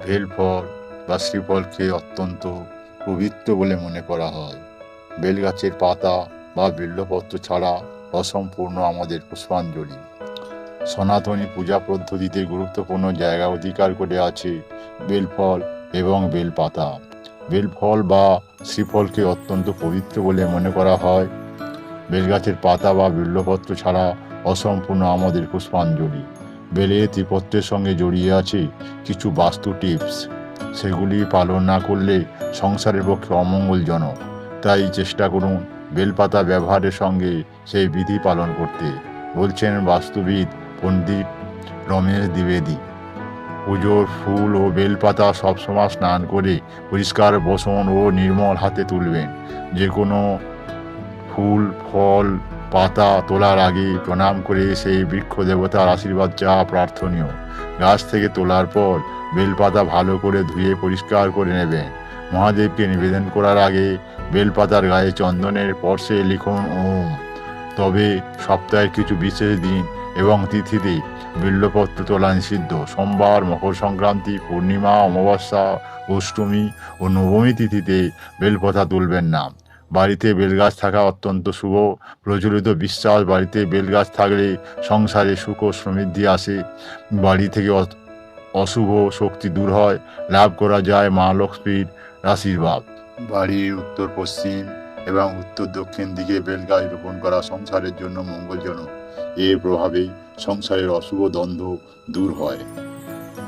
বেলফল বা শ্রীফলকে অত্যন্ত পবিত্র বলে মনে করা হয়। বেলগাছের পাতা বা বিল্বপত্র ছাড়া অসম্পূর্ণ আমাদের পুষ্পাঞ্জলি। সনাতনী পূজা পদ্ধতিতে গুরুত্বপূর্ণ জায়গা অধিকার করে আছে বেলফল এবং বেলপাতা। বেলফল বা শ্রীফলকে অত্যন্ত পবিত্র বলে মনে করা হয়। বেলগাছের পাতা বা বিল্বপত্র ছাড়া অসম্পূর্ণ আমাদের পুষ্পাঞ্জলি। বেলের ত্রিপত্রের সঙ্গে জড়িয়ে আছে কিছু বাস্তু টিপস। সেগুলি পালন না করলে সংসারের পক্ষে অমঙ্গলজনক। তাই চেষ্টা করুন বেলপাতা ব্যবহারের সঙ্গে সেই বিধি পালন করতে, বলছেন বাস্তুবিদ পণ্ডিত রমেশ দ্বিবেদী। পুজোর ফুল ও বেলপাতা সবসময় স্নান করে পরিষ্কার বসন ও নির্মল হাতে তুলবেন। যে কোনো ফুল, ফল, পাতা তোলার আগে প্রণাম করে সেই বৃক্ষ দেবতার আশীর্বাদ চাওয়া প্রার্থনীয়। গাছ থেকে তোলার পর বেলপাতা ভালো করে ধুয়ে পরিষ্কার করে নেবেন। মহাদেবকে নিবেদন করার আগে বেলপাতার গায়ে চন্দনের স্পর্শে লিখুন ওম। তবে সপ্তাহের কিছু বিশেষ দিন এবং তিথিতে বিল্বপত্র তোলা নিষিদ্ধ। সোমবার, মকর সংক্রান্তি, পূর্ণিমা, অমাবস্যা, অষ্টমী ও নবমী তিথিতে বেলপাতা তুলবেন না। বাড়িতে বেলগাছ থাকা অত্যন্ত শুভ। প্রচলিত বিশ্বাস, বাড়িতে বেলগাছ থাকলে সংসারে সুখ ও সমৃদ্ধি আসে, বাড়ি থেকে অশুভ শক্তি দূর হয়, লাভ করা যায় মা লক্ষ্মীর আশীর্বাদ। বাড়ির উত্তর পশ্চিম এবং উত্তর দক্ষিণ দিকে বেলগাছ রোপণ করা সংসারের জন্য মঙ্গলজনক। এর প্রভাবে সংসারের অশুভ দ্বন্দ্ব দূর হয়।